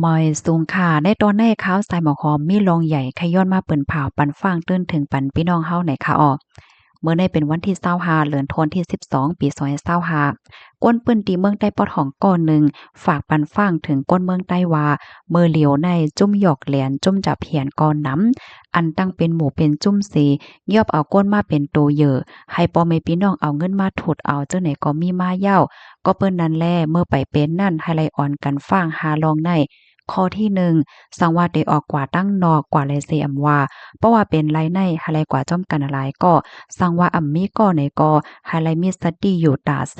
มอยสูงค่ะในตอนในข่าวสายหมอกหอมมีรองใหญ่ขย้อนมาเปิ้นผ่าวปันฟ้างตื้นถึงปันพี่น้องเฮาไหนค่ะอ้อเมื่อในเป็นวันที่25เดือนธันวาคมที่12ปี2025ก้นปื้นตีเมืองใต้ปอดของก้อนหนึ่งฝากปันฟ้างถึงก้นเมืองใต้ว่าเมื่อเหลียวในจุ่มหยอกแหลนจุ่มจับเหียนก่อนน้ำอันตั้งเป็นหมู่เป็นจุ่มสียอบเอาก้นมาเป็นโตเหยอให้พ่อแม่พี่น้องเอาเงินมาถุดเอาเจ้าไหนก็มีมาเย้าก็เปิ้นนั้นแลเมื่อไปเป็นนั่นให้ไลออนกันฟ้างหาลองใน ข้อที่1สังวาได้ออกกว่าตั้งนอกกว่าเลยเสียอำว่าเพราะว่าเป็นไรในหาไรกว่าจ้อมกันหลายก็สังว่าอำมีก็ในก็หาไรมีสติอยู่ตาเส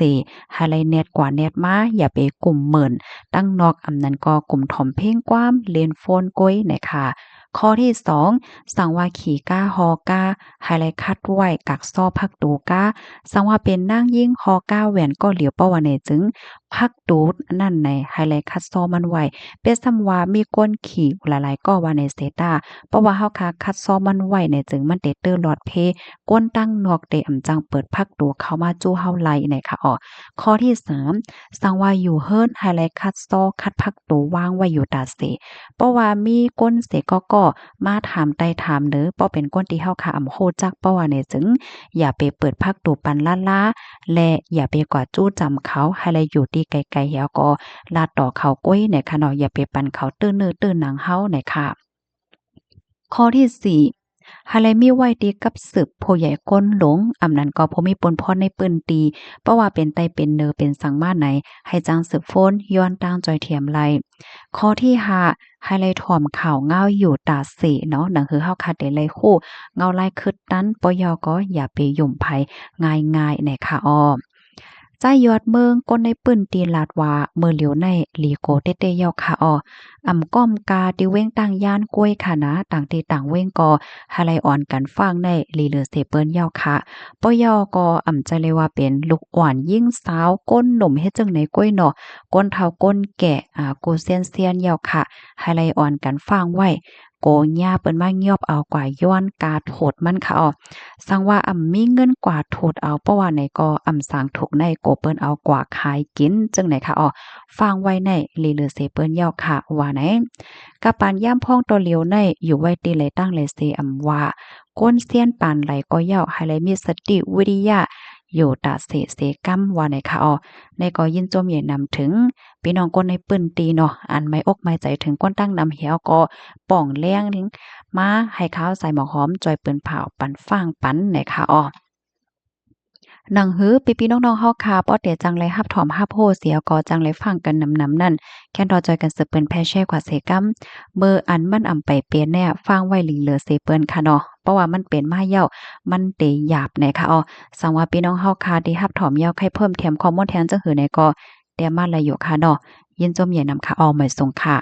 หาไรเน็ตกว่าเน็ตมาอย่าไปกลุ่มเหมือนตั้งนอกอำนั้นก็กลุ่มถ่อมเพลงกว้ามเลนโฟนก้อยนะคะข้อที่2สังว่าขี่ก้าฮอก้าหาไรคัดไว้กักซ้อพักตูก้าสังว่าเป็นนางยิ่งฮอก้าแหวนก็เหลียวเป้าว่าในจึงพักตูดนั่นในไฮไลท์คัดซ้อมันไว้ เป็นสำว่ามีก้นขี่หลายๆก็ว่าในเซตาเพราะว่าเฮาคาคัดซ้อมมันไว้เนี่ยจึงมันเตเตอร์หลอดเพก้นตั้งนอกเตอำจังเปิดพักตัวเข้ามาจู้เฮาไหลเนี่ยค่ะอ้อข้อที่3สังว่าอยู่เฮิรนไฮไลท์คัดซ้อคัดพักตัววางไว้อยู่ตาเสเพราะว่ามีก้นเสก็มาถามไต่ถามเด้อเพราะเป็นก้นที่เฮาคาอำโคจักเพราะว่าเนี่ยจึงอย่าไปเปิดพักตัวปันล้าๆและอย่าไปกว่าจู้จำเขาให้ไลอยู่ที่ไกลๆแล้วก็ ลาดต่อเขาก้อยเนี่ยค่ะเนาะอย่าไปปันเขาตื้อเนื้อตื้อหนังเฮาเนี่ยค่ะข้อที่4หาไลมีไว้ดีกับสืบผู้ใหญ่ก้นหลงอำนั้นก็บ่มีปนพรในปืนตีเพราะว่าเป็นไตเป็นเนอเป็นสังมาไหนให้จังสืบโฟนย้อนตั้งจอยเทียมไลข้อที่5ไฮไลท์ถ่อมข่าวเงาอยู่ตาเสเนาะนั่นคือเฮาคัดได้เลยคู่เงาลายคึดนั้นปยก็อย่าไปยุ่มไผง่ายๆในค่ะอ้อ ใจยอดเมืองก้นในปื้นตีนลาดว่าเมื่อเหลียวในลีโกเตเตยอกค่ะอออำก้อมกาติเว้งตั้งย่านกล้วยค่ะนะต่างตีต่างเว้งกอหาไลอ่อนกันฟังในลีเหลือเสเปิ้นยอกค่ะปยอก็อำใจเลยว่าเป็นลูกอ่อนยิ่งสาวก้นหนุ่มเฮ็ดจังไหนกล้วยเนาะก้นเฒ่าก้นแก่โกเซียนยอกค่ะหาไลอ่อนกันฟังไว้โกญ่าเปิ้นมายอบเอากว่าย้อนกาโถดมันค่ะอ้อ สังว่ามีเงินกว่าโทดเอาเพราะว่าในก็สางถูกในโกเปิ้นเอากว่าขายกินจังไหนคะอ้อฟังไว้ในลีเลอเซเปิ้นยาวค่ะว่าไหนกะปานย่ำพ่องตัวเหลียวในอยู่ไว้ตีไหลตั้งไหลเซว่าก้นเซียนปานไหลก็ยาวให้ไหลมีสติวิริยะอยู่ตาเสกำว่าไหนคะอ้อในก็ยินจมใหญ่นำถึงพี่น้องคนในปื้นตีเนาะอันไม่อกไม่ใจถึงก้นตั้งนำเหี่ยวก็ป่องแรงมาให้ข้าวใส่หมอกหอมจอยเปิ้นเผาปันฟางปันไหนค่ะอ้อหนังหือพี่ๆน้องๆเฮาค่ะป้อเตจังไรฮับถอมฮับโฮเสียก็จังไรฟังกันนำนั่นแค่นรอจอยกันสืบเปิ้นแพ่แช่กว่าเสกำเบอร์อันมันไปเปลี่ยนแน่ฟังไว้หลิงเหลือเสเปิ้นค่ะเนาะเพราะว่ามันเป็นมาเย้ามันเตหยาบไหนค่ะอ้อสังว่าพี่น้องเฮาค่ะที่ฮับถอมเย้าใครเพิ่มแถมข้อมูลแทนจังหือไหนก็เตรียมมาละอยู่ค่ะเนาะยินจมใหญ่นำค่ะอ้อหมายสงค่ะ